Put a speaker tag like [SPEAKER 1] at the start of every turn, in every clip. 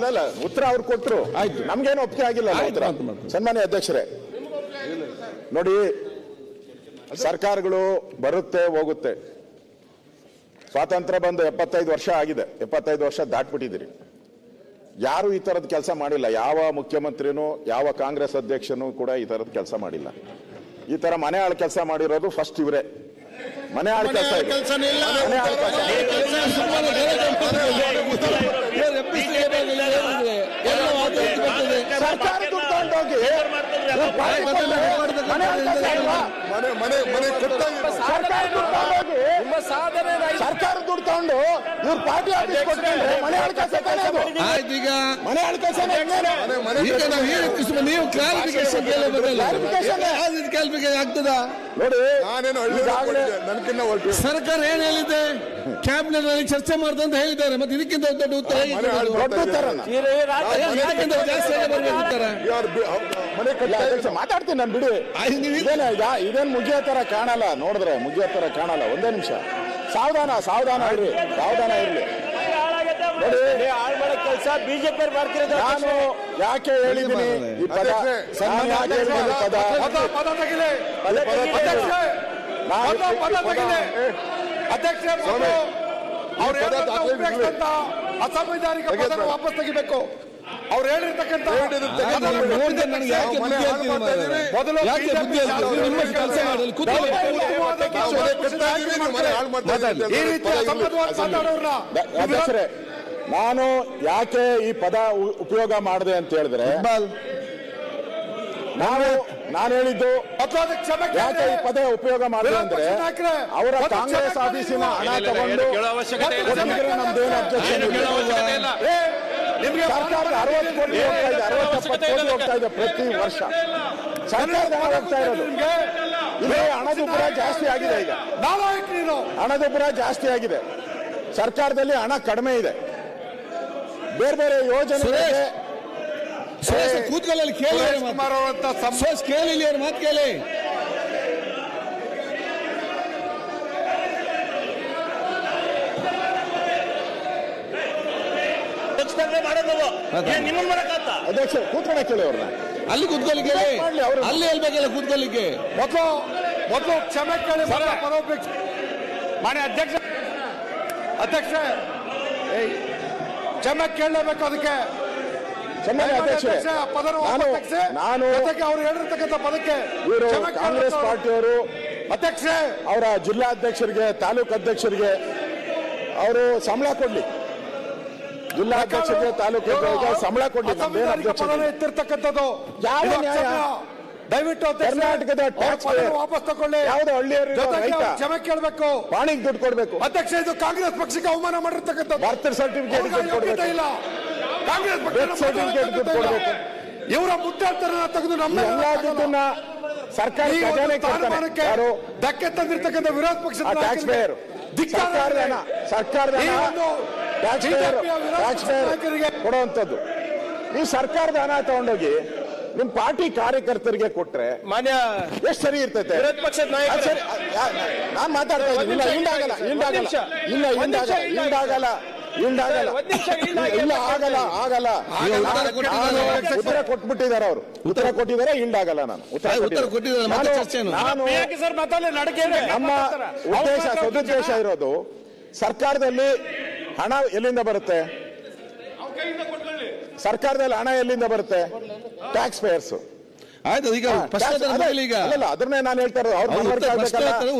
[SPEAKER 1] ಅಲ್ಲ ಉತ್ತರ ಅವ್ರು ಕೊಟ್ಟರು, ಆಯ್ತು, ನಮ್ಗೇನು ಒಪ್ಪಿಗೆ ಆಗಿಲ್ಲ ಉತ್ತರ. ಸನ್ಮಾನ್ಯ ಅಧ್ಯಕ್ಷರೇ, ನೋಡಿ, ಸರ್ಕಾರಗಳು ಬರುತ್ತೆ ಹೋಗುತ್ತೆ. ಸ್ವಾತಂತ್ರ್ಯ ಬಂದು 75 ವರ್ಷ ಆಗಿದೆ, 75 ವರ್ಷ ದಾಟ್ಬಿಟ್ಟಿದ್ದೀರಿ. ಯಾರು ಈ ತರದ ಕೆಲಸ ಮಾಡಿಲ್ಲ. ಯಾವ ಮುಖ್ಯಮಂತ್ರಿನೂ ಯಾವ ಕಾಂಗ್ರೆಸ್ ಅಧ್ಯಕ್ಷನೂ ಕೂಡ ಈ ತರದ ಕೆಲಸ ಮಾಡಿಲ್ಲ. ಈ ತರ ಮನೆ ಆಳ ಕೆಲಸ ಮಾಡಿರೋದು ಫಸ್ಟ್ ಇವರೇ. ಮನೆ ಆಳ ಕೆಲಸ ಸರ್ಕಾರ ದುಡ್ಡು ತಗೊಂಡೋಗಿ ಸರ್ಕಾರ ದುಡ್ಡು ತಗೊಂಡು ಇವ್ರು ಪಾರ್ಟಿ ಆಫೀಸ್ ಕೊಟ್ಕೊಂಡ್ರೆ ಮನೆ ಆಳ ಕೆಲಸ ಮನೆ ಆಳ ಕೆಲಸ
[SPEAKER 2] ನೀವು ಕ್ಲಾರಿಫಿಕೇಶನ್ ಆಗ್ತದ ನೋಡಿ. ಸರ್ಕಾರ ಏನ್ ಹೇಳಿದೆ, ಕ್ಯಾಬಿನೆಟ್ ನಲ್ಲಿ ಚರ್ಚೆ ಮಾಡ್ದ ಅಂತ ಹೇಳಿದ್ದಾರೆ. ಮತ್ತೆ ಇದಕ್ಕಿಂತ ದೊಡ್ಡ ಉತ್ತರ
[SPEAKER 1] ಮಾತಾಡ್ತೀನಿ ನಾನು, ಬಿಡಿ. ಇದೇನ್ ಮುಗಿಯೋ ತರ ಕಾಣಲ್ಲ, ನೋಡಿದ್ರೆ ಮುಗಿಯೋ ತರ ಕಾಣಲ್ಲ. ಒಂದೇ ನಿಮಿಷ ಸಾವಧಾನ ಇರ್ಲಿ, ಸಾವಧಾನ ಇರ್ಲಿ.
[SPEAKER 3] ಕೆಲಸ ಬಿಜೆಪಿ
[SPEAKER 1] ನಾನು ಯಾಕೆ ಹೇಳಿದ್ದೀನಿ ಈ ಪದ,
[SPEAKER 3] ಅಸಂವಿಧಾನಿಕ ಪದನ ವಾಪಸ್ ತೆಗಿಬೇಕು. ಅವ್ರು ಹೇಳಿರ್ತಕ್ಕಂಥ
[SPEAKER 1] ನಾನು ಯಾಕೆ ಈ ಪದ ಉಪಯೋಗ ಮಾಡಿದೆ ಅಂತ ಹೇಳಿದ್ರೆ, ನಾನು ಹೇಳಿದ್ದು ಯಾಕೆ ಈ ಪದ ಉಪಯೋಗ ಮಾಡಿದೆ ಅಂದ್ರೆ, ಅವರ ಕಾಂಗ್ರೆಸ್ ಆಫೀಸಿನ ಹಣ ತಗೊಂಡು ನಮ್ದೇನು ಅಬ್ಜೆಕ್ಷನ್ ಇಲ್ಲ. ಸರ್ಕಾರದ 60 ಕೋಟಿ ಹೋಗ್ತಾ ಇದೆ, 60-70 ಕೋಟಿ ಹೋಗ್ತಾ ಇದೆ ಪ್ರತಿ ವರ್ಷ. ಸರ್ಕಾರದ ಹಣ ಹೋಗ್ತಾ ಇರೋದು ಇಲ್ಲಿ. ಹಣದುಬ್ಬರ ಜಾಸ್ತಿ ಆಗಿದೆ. ಈಗ ಹಣದುಬ್ಬರ ಜಾಸ್ತಿ ಆಗಿದೆ. ಸರ್ಕಾರದಲ್ಲಿ ಹಣ ಕಡಿಮೆ ಇದೆ. ಬೇರೆ ಬೇರೆ ಯೋಜನೆಗಳಿಗೆ
[SPEAKER 2] ಕೂತ್ಕೊಳ್ಳಿ, ಕೇಳಿ ಅವ್ರ ಮಾತು ಕೇಳಿ.
[SPEAKER 1] ಅಧ್ಯಕ್ಷ ಕೂತ್ಕೊಂಡೆ ಕೇಳಿ ಅವ್ರನ್ನ.
[SPEAKER 2] ಅಲ್ಲಿ ಕೂತ್ಕೊಳ್ಳಿ ಕೇಳಿ, ಅಲ್ಲಿ ಹೇಳ್ಬೇಕಲ್ಲ ಕೂತ್ಕೊಳ್ಳಿಕ್ಕೆ.
[SPEAKER 3] ಮೊದಲು ಕ್ಷಮೆ ಕೇಳಿ. ಮಾನ್ಯ ಅಧ್ಯಕ್ಷ ಕ್ಷಮೆ ಕೇಳಲೇಬೇಕು. ಅದಕ್ಕೆ
[SPEAKER 1] ನಾನು
[SPEAKER 3] ಅವ್ರು ಹೇಳಿರ್ತಕ್ಕಂಥ ಪದಕ್ಕೆ
[SPEAKER 1] ಇವರು ಕಾಂಗ್ರೆಸ್ ಪಾರ್ಟಿಯವರು
[SPEAKER 3] ಅಧ್ಯಕ್ಷ
[SPEAKER 1] ಅವರ ಜಿಲ್ಲಾಧ್ಯಕ್ಷರಿಗೆ, ತಾಲೂಕು ಅಧ್ಯಕ್ಷರಿಗೆ ಅವರು ಸಂಬಳ ಕೊಡ್ಲಿ. ಜಿಲ್ಲಾಧ್ಯಕ್ಷರಿಗೆ, ತಾಲೂಕು ಸಂಬಳ ಕೊಡ್ಲಿ.
[SPEAKER 3] ಎತ್ತಿರ್ತಕ್ಕಂಥದ್ದು
[SPEAKER 1] ಯಾವ ನ್ಯಾಯ?
[SPEAKER 3] ದಯವಿಟ್ಟು
[SPEAKER 1] ಕರ್ನಾಟಕದ ಟ್ಯಾಕ್ಸ್
[SPEAKER 3] ವಾಪಸ್ ತಗೊಳ್ಳಿ.
[SPEAKER 1] ಯಾವ್ದು ಹಳ್ಳಿಯವರು
[SPEAKER 3] ಕ್ಷಮೆ ಕೇಳಬೇಕು,
[SPEAKER 1] ಪಾಣಿಗೆ ದುಡ್ಡು ಕೊಡ್ಬೇಕು.
[SPEAKER 3] ಅಧ್ಯಕ್ಷ ಇದು ಕಾಂಗ್ರೆಸ್ ಪಕ್ಷಕ್ಕೆ ಅವಮಾನ ಮಾಡಿರ್ತಕ್ಕಂಥ
[SPEAKER 1] ಬರ್ತ್ ಸರ್ಟಿಫಿಕೇಟ್
[SPEAKER 3] ಇಲ್ಲ. ಕಾಂಗ್ರೆಸ್
[SPEAKER 1] ಸರ್ಟಿಫಿಕೇಟ್ ದುಡ್ಡು ಕೊಡ್ಬೇಕು.
[SPEAKER 3] ಇವರ ಮುಟ್ಟಾಳ್ತನ ತೆಗೆದು ನಮ್ಮ
[SPEAKER 1] ಎಲ್ಲಾ ದುಡ್ಡನ್ನ ಸರ್ಕಾರಿ ಖಜಾನೆಗೆ
[SPEAKER 3] ಧಕ್ಕೆ ತಂದಿರ್ತಕ್ಕಂಥ ವಿರೋಧ ಪಕ್ಷದ
[SPEAKER 1] ಟ್ಯಾಕ್ಸ್ ಪೇಯರ್, ಸರ್ಕಾರದ ಟ್ಯಾಕ್ಸ್ ಪೇಯರ್ ಕೊಡುವಂಥದ್ದು. ಈ ಸರ್ಕಾರದ ಹಣ ತಗೊಂಡೋಗಿ ನಿಮ್ ಪಾರ್ಟಿ ಕಾರ್ಯಕರ್ತರಿಗೆ ಕೊಟ್ರೆ
[SPEAKER 3] ಮಾನ್ಯ
[SPEAKER 1] ಎಷ್ಟು ಸರಿ ಇರ್ತೈತೆ?
[SPEAKER 3] ವಿರೋಧ ಪಕ್ಷದ ನಾಯಕರು
[SPEAKER 1] ನಾನ್ ಮಾತಾಡ್ತಾ ಇದ್ದೀನಿ. ಆಗಲ್ಲ. ಉತ್ತರ ಕೊಟ್ಬಿಟ್ಟಿದ್ದಾರೆ ಅವರು, ಉತ್ತರ ಕೊಟ್ಟಿದ್ದಾರೆ. ಹಿಂಡಾಗಲ್ಲ. ನಾನು ನಮ್ಮ ಉದ್ದೇಶ, ಸದುದ್ದೇಶ ಇರೋದು ಸರ್ಕಾರದಲ್ಲಿ ಹಣ ಎಲ್ಲಿಂದ ಬರುತ್ತೆ? ಸರ್ಕಾರದಲ್ಲಿ ಹಣ ಎಲ್ಲಿಂದ ಬರುತ್ತೆ? Tax payers.
[SPEAKER 2] ಆಯ್ತು, ಈಗ
[SPEAKER 1] ಅದನ್ನೇ ನಾನು ಹೇಳ್ತಾ ಇರೋದು.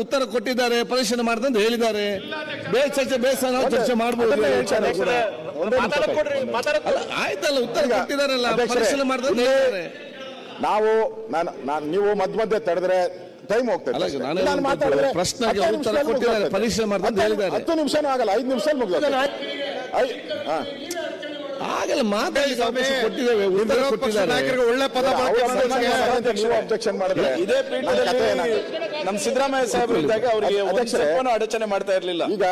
[SPEAKER 2] ಉತ್ತರ ಕೊಟ್ಟಿದ್ದಾರೆ, ಪರಿಶೀಲನೆ ಮಾಡ್ದಂತ ಹೇಳಿದ್ದಾರೆ. ಚರ್ಚೆ ಮಾಡಬಹುದು. ಆಯ್ತಲ್ಲ, ಉತ್ತರ ಕೊಟ್ಟಿದ್ದಾರಲ್ಲ, ಪರಿಶೀಲನೆ ಮಾಡ್ದಂತ ಹೇಳಿದ್ದಾರೆ.
[SPEAKER 1] ನೀವು ಮಧ್ಯ ತಡೆದ್ರೆ ಟೈಮ್ ಹೋಗ್ತದೆ. ನಾನು ಮಾತಾಡಿದ್ರೆ
[SPEAKER 2] ಪ್ರಶ್ನೆಗೆ ಉತ್ತರ ಕೊಟ್ಟಿದ್ದಾರೆ, ಪರಿಶೀಲನೆ ಮಾಡ್ದಂತ ಹೇಳಿದ್ದಾರೆ.
[SPEAKER 1] 10 ನಿಮಿಷನೂ ಆಗಲ್ಲ, 5 ನಿಮಿಷ ಮುಗಿದ
[SPEAKER 2] ಆಗಲ್ಲ. ಮಾತಾಡಲಿಕ್ಕೆ ಅವಕಾಶ ಕೊಟ್ಟಿದ್ದೇವೆ.
[SPEAKER 3] ಒಳ್ಳೆ ಪದ
[SPEAKER 1] ಅಬ್ಜೆಕ್ಷನ್ ಮಾಡಿದ್ರೆ
[SPEAKER 3] ಇದೇ ಪೀಠದಲ್ಲಿ ನಮ್ಮ ಸಿದ್ದರಾಮಯ್ಯ ಸಾಹೇಬರು ಇದ್ದಾಗ ಅವರಿಗೆ ಅಡಚಣೆ ಮಾಡ್ತಾ ಇರಲಿಲ್ಲ.
[SPEAKER 1] ಈಗ